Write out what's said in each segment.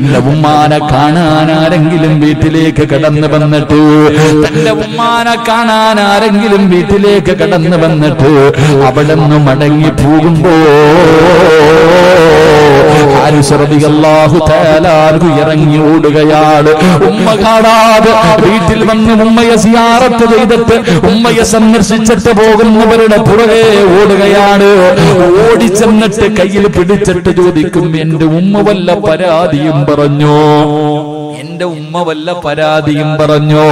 തന്റെ ഉമ്മാനെ കാണാൻ ആരെങ്കിലും വീട്ടിലേക്ക് കടന്നു വന്നിട്ട് തന്റെ ഉമ്മാനെ കാണാൻ ആരെങ്കിലും വീട്ടിലേക്ക് കടന്നു വന്നിട്ട് അവിടെ നിന്ന് മടങ്ങി പോകുമ്പോ ഇറങ്ങി ഓടുകയാണ്. ഉമ്മ കാണാതെ വീട്ടിൽ വന്ന് ഉമ്മയെ സിയാറത്ത് ചെയ്തിട്ട് ഉമ്മയെ സന്ദർശിച്ചിട്ട് പോകുന്നവരുടെ പുറകെ ഓടുകയാണ്. ഓടിച്ചെന്നിട്ട് കയ്യിൽ പിടിച്ചിട്ട് ചോദിക്കും, എന്റെ ഉമ്മ വല്ല പരാതിയും പറഞ്ഞോ? എന്റെ ഉമ്മ വല്ല പരാതിയും പറഞ്ഞോ?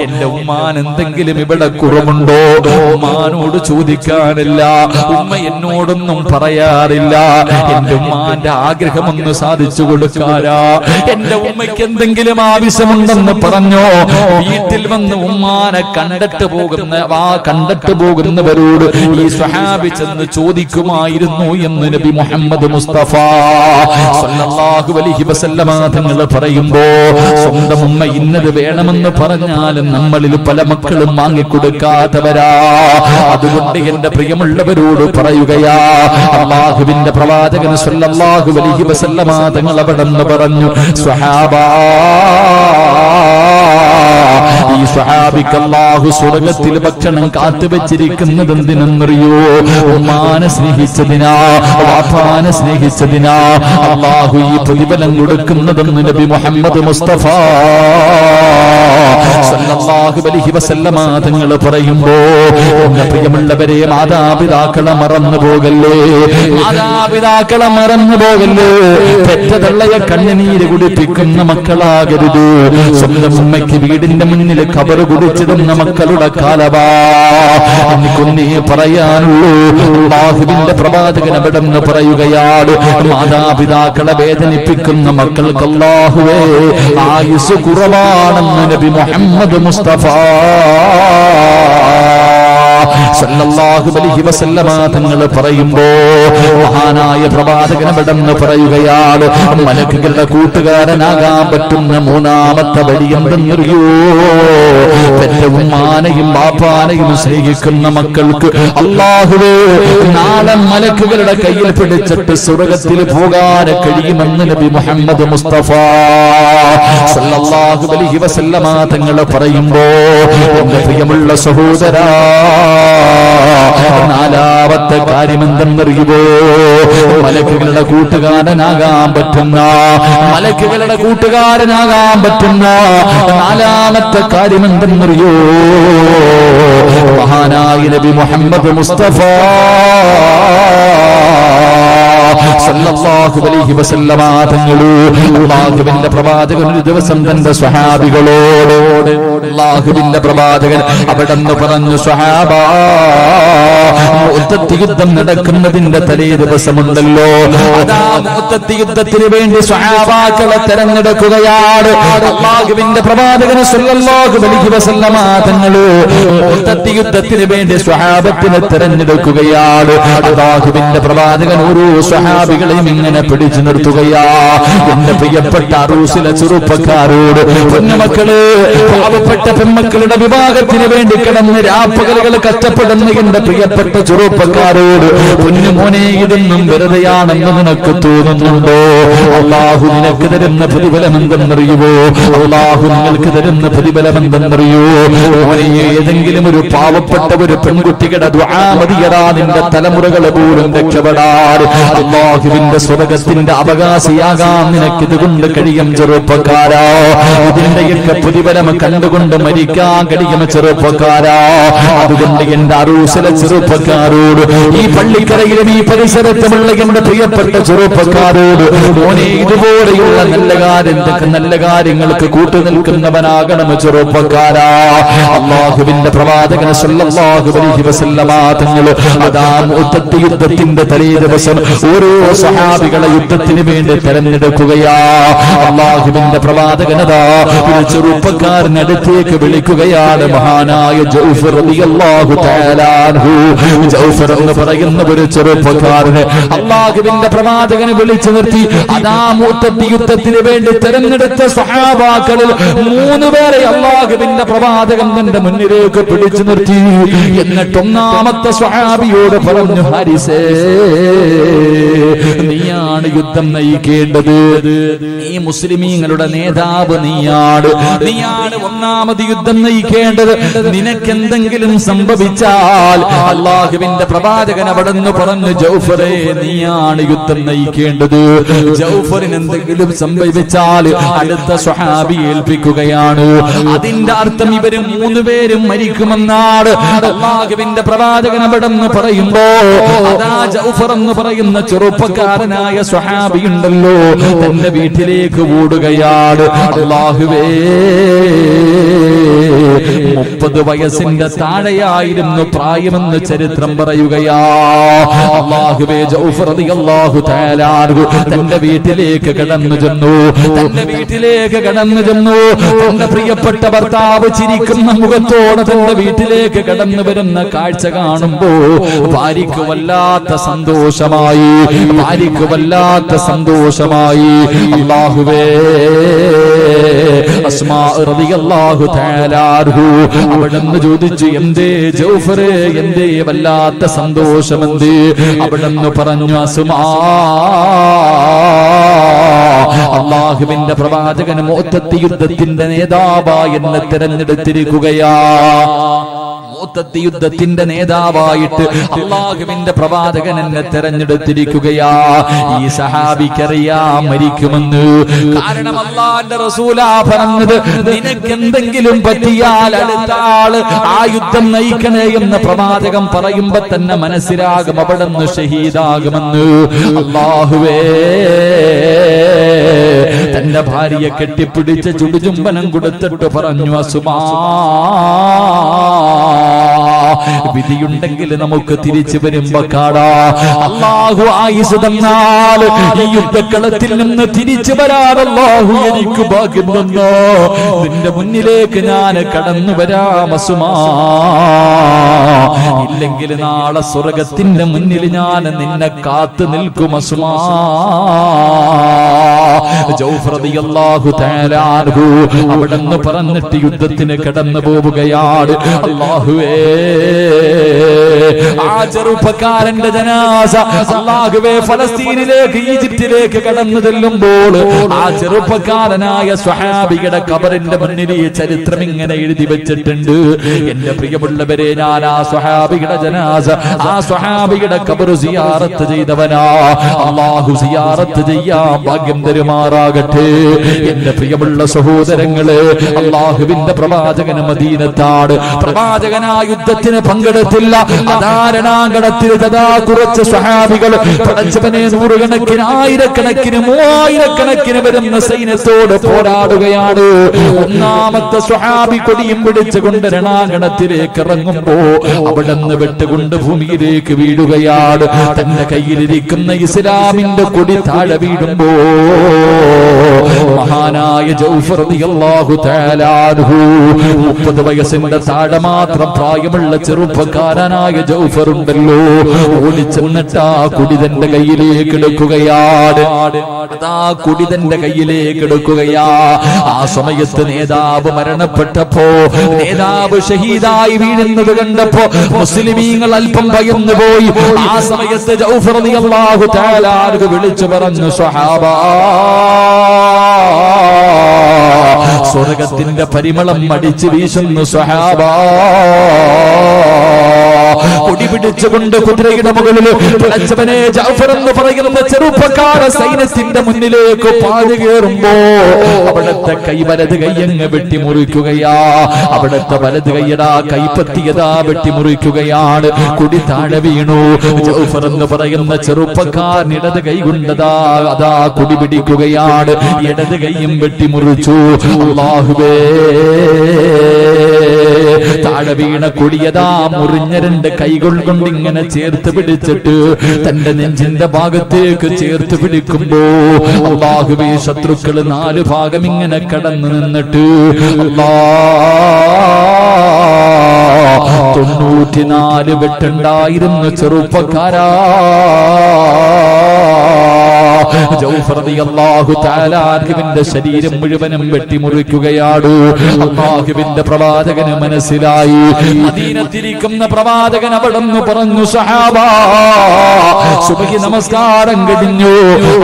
എന്റെ ഉമ്മാൻ എന്തെങ്കിലും ഇവിടെ കുറവുണ്ടോ? ഉമ്മാനോട് ചോദിക്കാനില്ല, ഉമ്മ എന്നോടൊന്നും പറയാറില്ല. എന്റെ ഉമ്മാന്റെ ആഗ്രഹമൊന്ന് സാധിച്ചു കൊടുക്കാരാ? എന്റെ ഉമ്മയ്ക്ക് എന്തെങ്കിലും ആവശ്യമുണ്ടെന്ന് പറഞ്ഞോ? വീട്ടിൽ വന്ന് ഉമ്മാനെ കണ്ടിട്ട് പോകുന്നവരോട് ഈ സ്വഹാബി ചെന്ന് ചോദിക്കുമായിരുന്നു എന്ന് നബി മുഹമ്മദ് മുസ്തഫ സല്ലല്ലാഹു അലൈഹി വസല്ലമ തങ്ങൾ പറയുമ്പോ, സ്വന്തം ഉമ്മ ഇന്നത് വേണമെന്ന് പറഞ്ഞാലും നമ്മളിൽ പല മക്കളും വാങ്ങിക്കൊടുക്കാത്തവരാ. അതുകൊണ്ട് എന്റെ പ്രിയമുള്ളവരോട് പറയുകയാ, അല്ലാഹുവിന്റെ പ്രവാചകൻ സല്ലല്ലാഹു അലൈഹി വസല്ലമ തങ്ങൾ അവിടെന്ന് പറഞ്ഞു, സ്വഹാബാ, ഈ സ്വഹാബിക്ക് അല്ലാഹു സ്വർഗ്ഗത്തിൽ ഭക്ഷണം കാത്തുവെച്ചിരിക്കുന്നത് എന്തിനെന്നറിയോ? ഉമ്മാനെ സ്നേഹിച്ചതിനാ, വാപ്പാനെ സ്നേഹിച്ചതിനാ അല്ലാഹു ഈ പ്രതിഫലം കൊടുക്കുന്നതെന്ന് നബി മുഹമ്മദ് മുസ്തഫ സല്ലല്ലാഹു അലൈഹി വസല്ലമ തങ്ങൾ പറയുമ്പോ, എന്റെ പ്രിയമുള്ളവരെ, മാതാപിതാക്കളെ മറന്നു പോകല്ലേ, മാതാപിതാക്കളെ മറന്നു പോകല്ലേ. പെറ്റതള്ളയെ കണ്ണുനീര് കുടിപ്പിക്കുന്ന മക്കളാകരുത്. സ്വന്തം ഉമ്മയ്ക്ക് വീടിന്റെ മുന്നിൽ ഖബറ് കുടിച്ചിടുന്ന മക്കളുടെ കാലവാ. എനിക്കൊന്നേ പറയാനുള്ളൂ, അല്ലാഹുവിന്റെ പ്രവാചകൻ അവിടെന്ന് പറയുകയാണ്, മാതാപിതാക്കളെ വേദനിപ്പിക്കുന്ന മക്കൾക്ക് അല്ലാഹുവേ ആയുസ് കുറവാണെന്ന് നബി മുഹമ്മദ് മുസ്തഫ സല്ലല്ലാഹു അലൈഹി വസല്ലമ തങ്ങൾ പറയുമ്പോ, മഹാനായ പ്രവാചകൻ അവിടെന്ന് പറയുകയാണ്, മലക്കുകളുടെ കൂട്ടുകാരനാകാൻ പറ്റുന്ന മൂന്നാമത്തെ വഴി എന്തെന്നറിയോ? പെറ്റ ഉമ്മാനെയും ബാപ്പാനെയും സ്നേഹിക്കുന്ന മക്കൾക്ക് അല്ലാഹുവേ നാളെ മലക്കുകളുടെ കയ്യിൽ പിടിച്ചിട്ട് സ്വർഗ്ഗത്തിൽ പോകാൻ കഴിയുമെന്ന് നബി മുഹമ്മദ് മുസ്തഫ സല്ലല്ലാഹു അലൈഹി വസല്ലമ തങ്ങൾ പറയുമ്പോ, എന്റെ പ്രിയമുള്ള സഹോദരാ, നാലാമത്തെ കാര്യം എന്തെന്നറിയുമോ? മലക്കുകളുടെ കൂട്ടുകാരനാകാൻ പറ്റുന്ന നാലാമത്തെ കാര്യം എന്തെന്നറിയോ? മഹാനായ നബി മുഹമ്മദ് മുസ്തഫ സല്ലല്ലാഹു അലൈഹി വസല്ലമ തങ്ങള് അല്ലാഹുവിന്റെ പ്രവാചകൻ ഒരു ദിവസം തന്റെ സ്വഹാബികളോട്, അല്ലാഹുവിന്റെ പ്രവാചകൻ അവിടെന്ന് പറഞ്ഞു, സ്വഹാബാ, മുഅ്തത്ത് യുദ്ധം നടക്കുന്നതിന്റെ തലേ ദിവസമുണ്ടല്ലോ, അതാ മുഅ്തത്ത് യുദ്ധത്തിന് വേണ്ടി സ്വഹാബാക്കളെ തെരഞ്ഞെടുക്കുകയാണ്. അല്ലാഹുവിന്റെ പ്രവാചകൻ സല്ലല്ലാഹു അലൈഹി വസല്ലമ തങ്ങള് മുഅ്തത്ത് യുദ്ധത്തിന് വേണ്ടി സ്വഹാബത്തിനെ തെരഞ്ഞെടുക്കുകയാണ്. അല്ലാഹുവിന്റെ പ്രവാചകൻ ഓരോ സ്വഹാബികളെയും ഇങ്ങനെ പിടിച്ചു നിർത്തുകയാ. എന്റെ പ്രിയപ്പെട്ട അറൂസിലെ ചെറുപ്പക്കാരോട്, പൊന്നുമക്കള്, പാവപ്പെട്ട പെൺമക്കളുടെ വിവാഹത്തിന് വേണ്ടി കിടന്ന് രാപ്പകലുകൾ കഷ്ടപ്പെടുന്ന എന്റെ പ്രിയപ്പെട്ട ചെറുപ്പക്കാരോട്, പൊന്നുമോനെ, ഇതൊന്നും വെറുതെയാണെന്ന് നിനക്ക് തോന്നുന്നുണ്ടോ? അല്ലാഹു നിനക്ക് തരുന്ന പ്രതിഫലം എന്തെന്നറിയുമോ? അല്ലാഹു നിങ്ങൾക്ക് തരുന്ന പ്രതിഫലം എന്തെന്നറിയോ? മോനെ, ഏതെങ്കിലും ഒരു പാവപ്പെട്ട ഒരു പെൺകുട്ടിയുടെ ദുആ മതിയടാ നിന്റെ തലമുറകൾ പോലും രക്ഷപ്പെടാൻ. അല്ലാഹുവിന്റെ സ്വർഗ്ഗത്തിന്റെ അവകാശിയാകാൻ നിനക്ക് ഇതുകൊണ്ട് കഴിയും ചെറുപ്പക്കാരാ. ഇതിന്റെയൊക്കെ പ്രതിഫലം കണ്ടുകൊണ്ട് മരിക്കാൻ കഴിയും ചെറുപ്പക്കാരാ. അതുകൊണ്ട് എന്റെ അറൂസിലെ ചെറുപ്പക്കാരോട്, ഈ പള്ളിക്കരയിലും ഈ പരിസരത്തുമുള്ള എന്റെ പ്രിയപ്പെട്ട ചെറുപ്പക്കാരോട്, മോനെ, ഇതുപോലെയുള്ള നല്ല കാര്യങ്ങൾക്ക് കൂട്ടുനിൽക്കുന്നവനാകണം ചെറുപ്പക്കാരാ. അല്ലാഹുവിന്റെ പ്രവാചകൻ സല്ലല്ലാഹു അലൈഹി വസല്ലമ തങ്ങൾ അതാ മുഅ്തത്ത് യുദ്ധത്തിന്റെ തലേ ദിവസം ഓരോ സ്വഹാബികളെ യുദ്ധത്തിന് വേണ്ടി തെരഞ്ഞെടുക്കുകയാ. അല്ലാഹുവിന്റെ പ്രവാചകനതാ ഒരു ചെറുപ്പക്കാരനടുത്തേക്ക് വിളിക്കുകയാണ്, മഹാനായ ജൗഫർ റളിയല്ലാഹു തആല അൻഹു. ജൗഫർ എന്ന് പറയുന്ന ഒരു ചെറുപ്പക്കാരനെ അല്ലാഹുവിന്റെ പ്രവാചകനെ വിളിച്ചു നിർത്തി. അതാ മുഅ്തത്ത് യുദ്ധത്തിന് വേണ്ടി തെരഞ്ഞെടുത്ത സ്വഹാബാക്കളിൽ 3 പേരെ അല്ലാഹുവിന്റെ പ്രവാചകൻ തന്റെ മുന്നിലേക്ക് പിടിച്ചു നിർത്തി. എന്നിട്ട് ഒന്നാമത്തെ സ്വഹാബിയോട് പറഞ്ഞു, ഹാരിസേ, നീയാണ് നീയാണ് യുദ്ധം നയിക്കേണ്ടത്, ഈ മുസ്ലിമീങ്ങളുടെ നേതാവ് നീയാണ് ഒന്നാമത് യുദ്ധം നയിക്കേണ്ടത്. നിനക്കെന്തെങ്കിലും സംഭവിച്ചാൽ അല്ലാഹുവിന്റെ പ്രവാചകൻ അവിടെന്ന് പറഞ്ഞു, ജൗഫറെ നീയാണ് യുദ്ധം നയിക്കേണ്ടത്. ജൗഫറിന് എന്തെങ്കിലും സംഭവിച്ചാൽ അടുത്ത സ്വഹാബി ഏൽപ്പിക്കുകയാണ്. അതിന്റെ അർത്ഥം ഇവര് 3 പേരും മരിക്കുമെന്നാണ് അല്ലാഹുവിന്റെ പ്രവാചകൻ അവിടെന്ന് പറയുമ്പോ, അതാ ജൗഫർ എന്ന് പറയുന്ന ചെറുപ്പക്കാരനായ സ്വഹാബി ഉണ്ടല്ലോ, തന്റെ വീട്ടിലേക്ക് ഓടുകയാണ്. അല്ലാഹുവേ, 30 വയസ്സിന്റെ താഴെയായിരുന്നു പ്രായമെന്ന് ചരിത്രം പറയുകയാ. അല്ലാഹുവേ, ജൗഫർ റളിയല്ലാഹു തആല തന്റെ വീട്ടിലേക്ക് കടന്നു ചെന്നു. തന്റെ പ്രിയപ്പെട്ട ഭർത്താവ് ചിരിക്കുന്ന മുഖത്തോടെ തന്റെ വീട്ടിലേക്ക് കടന്നു വരുന്ന കാഴ്ച കാണുമ്പോ ഭാര്യയ്ക്ക് വല്ലാത്ത സന്തോഷമായി. അല്ലാഹുവേ, അസ്മാ റളിയല്ലാഹു തആല അവിടെന്ന് ചോദിച്ചു, എന്തേ ജൗഫറേ, എന്തേ വല്ലാത്ത സന്തോഷമെന്തേ? അവിടെന്ന് പറഞ്ഞു, അസ്മാ, അല്ലാഹുവിന്റെ പ്രവാചകൻ മുഅത്തത്തി യുദ്ധത്തിന്റെ നേതാവായി എന്നെ തിരഞ്ഞെടുത്തിരിക്കുകയാ. മുഅത്തത്തി യുദ്ധത്തിന്റെ നേതാവായിട്ട് അല്ലാഹുവിന്റെ പ്രവാചകൻ എന്നെ തിരഞ്ഞെടുത്തിരിക്കുകയാ. ഈ സഹാബിക്കറിയാം മരിക്കുമെന്ന്. കാരണം അല്ലാഹുവിന്റെ റസൂലാ പറഞ്ഞത്, നിനക്കെന്തെങ്കിലും പറ്റിയാൽ അടുത്ത ആള് ആ യുദ്ധം നയിക്കണേ എന്ന് പ്രവാചകൻ പറയുമ്പോ തന്നെ മനസ്സിലാകും അവിടുന്ന് ഷഹീദാകുമെന്ന്. അല്ലാഹുവേ, തന്റെ ഭാര്യയെ കെട്ടിപ്പിടിച്ച് ചുടുചുംബനം കൊടുത്തിട്ട് പറഞ്ഞു, അസുമാ, വിധിയുണ്ടെങ്കിൽ നമുക്ക് തിരിച്ചു വരുമ്പോ കാണാ. അല്ലാഹു ആയുസ് തന്നാൽ ഈ യുദ്ധക്കളത്തിൽ നിന്ന് തിരിച്ചു വരാൻ അല്ലാഹു എനിക്ക് ഭാഗ്യം തന്നോ. നിന്റെ മുന്നിലേക്ക് ഞാൻ കടന്നു വരാം അസുമാ. ഇല്ലെങ്കിൽ നാളെ സ്വർഗത്തിന്റെ മുന്നിൽ ഞാൻ നിന്നെ കാത്തു നിൽക്കും അസുമാ. ജൗഫർ റളിയല്ലാഹു തആല അൻഹു അവിടെന്ന് പറഞ്ഞിട്ട് യുദ്ധത്തിന് കടന്നു പോവുകയാണ്. അല്ലാഹുവേ, ആ ചെറുപ്പക്കാരന്റെ ജനാസ അല്ലാഹുവേ ഫലസ്തീനിലേക്ക്, ഈജിപ്തിലേക്ക് കടന്നു ചെല്ലുമ്പോൾ ആ ചെറുപ്പക്കാരനായ സ്വഹാബിയുടെ ഖബറിന്റെ മുന്നിൽ ഈ ചരിത്രം ഇങ്ങനെ എഴുതി വെച്ചിട്ടുണ്ട്. എന്റെ പ്രിയമുള്ളവരെ, ഞാൻ ആ സ്വഹാബിയുടെ ജനാസ, ആ സ്വഹാബിയുടെ ഖബർ സിയാറത്ത് ചെയ്തവനാ. അല്ലാഹു സിയാറത്ത് ചെയ്യാൻ ഭാഗ്യം തരുമാറാകട്ടെ. എന്റെ പ്രിയമുള്ള സഹോദരങ്ങളെ, അല്ലാഹുവിന്റെ പ്രവാചകൻ മദീനത്താണ്. പ്രവാചകനാ യുദ്ധത്തിന് പങ്കെടുത്തില്ല. അധാരണാങ്കണത്തിൽ തഥാ കുറച്ച് സ്വഹാബികൾ പടച്ചവനെ നൂറുകണക്കിന്, ആയിരക്കണക്കിന്, 3000കണക്കിന് വരുന്ന സൈന്യത്തോട് പോരാടുകയാണ്. ഒന്നാമത്തെ സ്വഹാബി കൊടിയും പിടിച്ചുകൊണ്ട് രണാങ്കണത്തിലേക്ക് ഇറങ്ങുമ്പോ അവിടുന്ന് വെട്ടുകൊണ്ട് ഭൂമിയിലേക്ക് വീഴുകയാണ്. തന്റെ കയ്യിലിരിക്കുന്ന ഇസ്ലാമിന്റെ കൊടി താഴെ വീഴുമ്പോ മഹാനായ ജൗഫർ റളിയല്ലാഹു തആല അൻഹു 30 വയസ്സിന്റെ താഴെ മാത്രം പ്രായമുള്ള ചെറുപ്പക്കാരനായ ജൗഫർ ഉണ്ടല്ലോ, ഓടിച്ചെന്നിട്ട് ആ കുടി തന്റെ കയ്യിലേക്ക് എടുക്കുകയാണ്. ആ കുടി തന്റെ കയ്യിലേക്ക് എടുക്കുകയാ. ആ സമയത്ത് നേതാവ് മരണപ്പെട്ടപ്പോ, നേതാവ് ഷഹീദായി വീഴുന്നത് കണ്ടപ്പോ മുസ്ലിമീങ്ങൾ അല്പം ഭയന്നു പോയി. ആ സമയത്ത് ജൗഫർ റളിയല്ലാഹു തആല അൻഹു വിളിച്ചു പറഞ്ഞു, സ്വഹാബാ, സ്വർഗത്തിന്റെ പരിമളം അടിച്ചു വീശുന്നു സ്വഹാബാ. കൊടി പിടിച്ചുകൊണ്ട് കുതിരയുടെ മുകളിൽ പടച്ചവനെ ജഅഫർ എന്ന് പറയുന്ന ചെറുപ്പക്കാര സൈന്യത്തിന്റെ മുന്നിലേക്ക് പാഞ്ഞു കയറുമ്പോ അവിടുത്തെ കൈ വലത് കൈയങ്ങ് വെട്ടിമുറിക്കുകയാ. അവിടുത്തെ വലത് കൈയടാ കൈപ്പത്തിയതാ വെട്ടിമുറിക്കുകയാണ്. കൊടി താഴെ വീണു. ജഅഫർ എന്ന് പറയുന്ന ചെറുപ്പക്കാരൻ ഇടത് കൈ കൊണ്ടതാ അതാ കൊടി പിടിക്കുകയാണ്. ഇടത് കൈയും വെട്ടിമുറിച്ചു. അല്ലാഹുവേ, താഴെ വീണ കൊടിയതാ മുറിഞ്ഞ 2 കൈകൾ കൊണ്ട് ഇങ്ങനെ ചേർത്ത് പിടിച്ചിട്ട് തന്റെ നെഞ്ചിന്റെ ഭാഗത്തേക്ക് ചേർത്ത് പിടിക്കുമ്പോ അല്ലാഹുവേ, ശത്രുക്കൾ 4 ഭാഗം ഇങ്ങനെ കടന്നു നിന്നിട്ട് 94 വെട്ടുണ്ടായിരുന്നു ചെറുപ്പക്കാരാ. ജൗഫർ റളിയല്ലാഹു തആല അൻഹുവിന്റെ ശരീരം മുഴുവനും വെട്ടിമുറിക്കുകയാണ്. അല്ലാഹുവിന്റെ പ്രവാചകന് മനസ്സിലായി. മദീനത്തിരിക്കുന്ന പ്രവാചകൻ അവിടുന്ന് പറഞ്ഞു, സഹാബാ സുബ്ഹി നമസ്കാരം കഴിഞ്ഞു.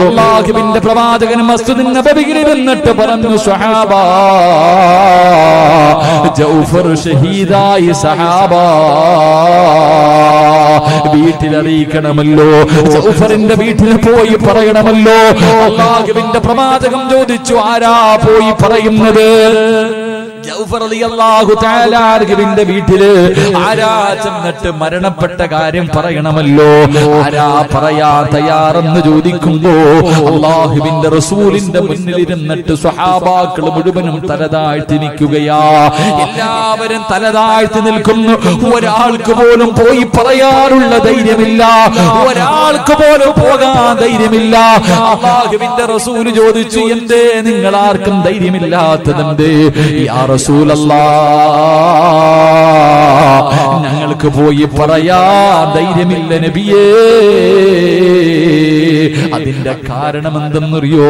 അല്ലാഹുവിന്റെ പ്രവാചകൻ മസ്ജിദുൻ നബവിയിൽ ഇരുന്നിട്ട് പറഞ്ഞു, സഹാബാ ജൗഫർ ഷഹീദായി. സഹാബാ വീട്ടിലറിയിക്കണമല്ലോ, ജൗഫറിന്റെ വീട്ടിൽ പോയി പറയണമല്ലോ. അല്ലാഹുവിന്റെ പ്രവാചകൻ ചോദിച്ചു, ആരാ പോയി പറയുന്നത്? ജൗഫർ റളിയല്ലാഹു തആല അൻഹുവിന്റെ വീട്ടില് ആരാ ചെന്നിട്ട് മരണപ്പെട്ട കാര്യം പറയണമല്ലോ? ആരാ പറയാ തയ്യാറെന്ന് ചോദിക്കുമ്പോ അല്ലാഹുവിന്റെ റസൂലിന്റെ മുന്നിലിരുന്നിട്ട് സ്വഹാബാക്കൾ മുഴുവനും തലതാഴ്ത്തി നിൽക്കുകയാ. എല്ലാവരും തലതാഴ്ത്തി നിൽക്കുന്നു. ഒരാൾക്ക് പോലും പോയി പറയാനുള്ള ധൈര്യമില്ല, ഒരാൾക്ക് പോലും പോകാൻ ധൈര്യമില്ല. അല്ലാഹുവിന്റെ റസൂല് ചോദിച്ചു, എന്തേ നിങ്ങൾ ആർക്കും ധൈര്യമില്ലാത്തതെന്തേ? യാ റസൂലല്ലാഹ്, ഞങ്ങൾക്ക് പോയി പറയാ ധൈര്യമില്ല നബിയേ. അതിന്റെ കാരണം എന്തെന്നറിയോ?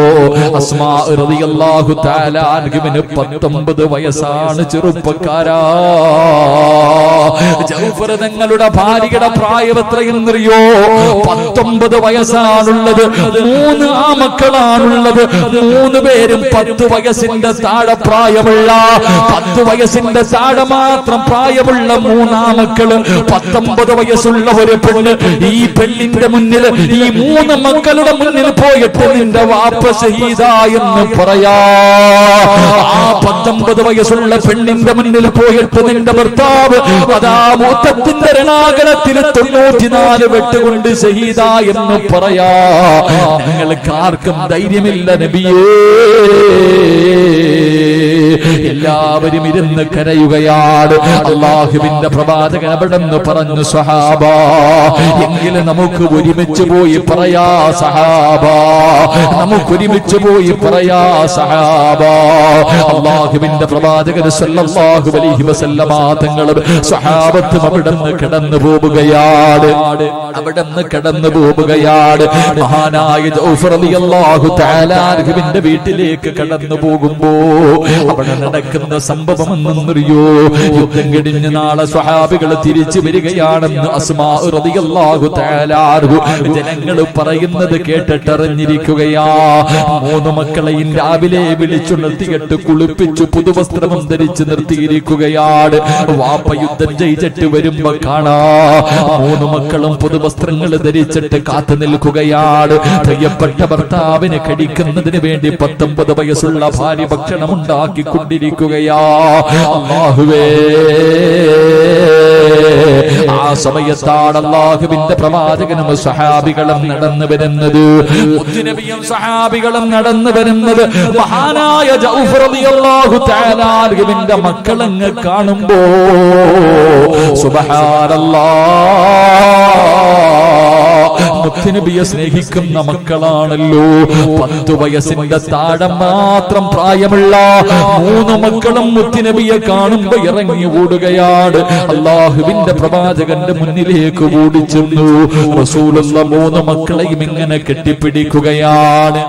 അസ്മാ റളിയല്ലാഹു തആല അൻഹുവിന് 19 വയസ്സാണ്. ചെറുപ്പക്കാരാ, ജൗഫർ തങ്ങളുടെ ഭാര്യയുടെ പ്രായം എത്രയെന്നറിയോ? 19 വയസ്സാണുള്ളത്. 3 ആമക്കളാണുള്ളത്. 3 പേരും 10 വയസ്സിന്റെ താഴെ പ്രായമുള്ള, 10 വയസ്സിന്റെ താഴെ മാത്രം പ്രായമുള്ള 3 ആമക്കള്. 19 വയസ്സുള്ള ഒരു പെണ്ണ്. ഈ പെണ്ണിന്റെ മുന്നിൽ, ഈ 3 മക്കളുടെ മുന്നിൽ പോയിട്ട് നിന്റെ വാപ്പ ഷഹീദായെന്ന് പറയാ. ആ 19 വയസ്സുള്ള പെണ്ണിന്റെ മുന്നിൽ പോയിട്ട് നിന്റെ ഭർത്താവ് അതാ മൂത്തത്തിന്റെ രണാകലത്തിൽ 94 വെട്ടുകൊണ്ട് ഷഹീദായെന്ന് പറയാ. ഞങ്ങൾക്ക് ആർക്കും ധൈര്യമില്ല നബിയേ. എല്ലാവരും ഇരുന്ന് കരയുകയാണ്. അല്ലാഹുവിന്റെ പ്രവാചകൻ അവിടെന്ന് പറഞ്ഞു, സഹാബാ എങ്കിലും നമുക്ക് ഒരുമിച്ച് പോയി പറയാ സഹാബാ, നമുക്ക് ഒരുമിച്ച് പോയി പറയാ സഹാബാ. അല്ലാഹുവിന്റെ പ്രവാചകൻ സല്ലല്ലാഹു അലൈഹി വസല്ലമ തങ്ങളും സഹാബത്തും അവിടെന്ന് കടന്നു പോവുകയാണ്. അവിടെന്ന് കടന്നു പോവുകയാണ്. മഹാനായ ജൗഫർ റളിയല്ലാഹു തആല അൻഹുവിന്റെ വീട്ടിലേക്ക് കടന്നു പോകുമ്പോ അവിടെ നടക്കുന്ന സംഭവം എന്നറിയോ? യുദ്ധം കഴിഞ്ഞ് നാളെ സ്വഹാബികൾ തിരിച്ചു വരികയാണെന്ന് അസ്മാ റളിയല്ലാഹു തആല അൻഹു ജനങ്ങൾ പറയുന്നത് കേട്ടിട്ടറിഞ്ഞിരിക്കുകയാ. 3 മക്കളെയും രാവിലെ വിളിച്ചു നിർത്തിയിട്ട് കുളിപ്പിച്ചു പുതുവസ്ത്രവും ധരിച്ച് നിർത്തിയിരിക്കുകയാണ്. വാപ്പ യുദ്ധം ജയിച്ചിട്ട് വരുമ്പോ കാണാ 3 മക്കളും പുതുവസ്ത്രങ്ങൾ ധരിച്ചിട്ട് കാത്തു നിൽക്കുകയാണ്. പ്രിയപ്പെട്ട ഭർത്താവിന് കഴിക്കുന്നതിന് വേണ്ടി 19 വയസ്സുള്ള ഭാര്യ ഭക്ഷണം ഉണ്ടാക്കിക്കൊണ്ടിരിക്കുകയാ. അല്ലാഹുവേ, ആ സമയത്താണ് അല്ലാഹുവിന്റെ പ്രവാചകനും സഹാബികളും നടന്നു വരുന്നത്. മുത്തുനബിയും സഹാബികളും നടന്നു വരുന്നത്. മഹാനായ ജൗഫർ റളിയല്ലാഹു തആല അൻഹുവിന്റെ മക്കളങ്ങ് കാണുമ്പോ സുബ്ഹാനല്ലാഹ്, മുത്തുനബിയെ സ്നേഹിക്കുന്ന മക്കളാണല്ലോ. 10 വയസ്സിന്റെ താഴെ മാത്രം പ്രായമുള്ള 3 മക്കളും മുത്തുനബിയെ കാണുമ്പോ ഇറങ്ങി ഓടുകയാണ്. അല്ലാഹുവിന്റെ പ്രവാചകന്റെ മുന്നിലേക്ക് ഓടിച്ചെന്നു. റസൂലുള്ള 3 മക്കളെയും ഇങ്ങനെ കെട്ടിപ്പിടിക്കുകയാണ്.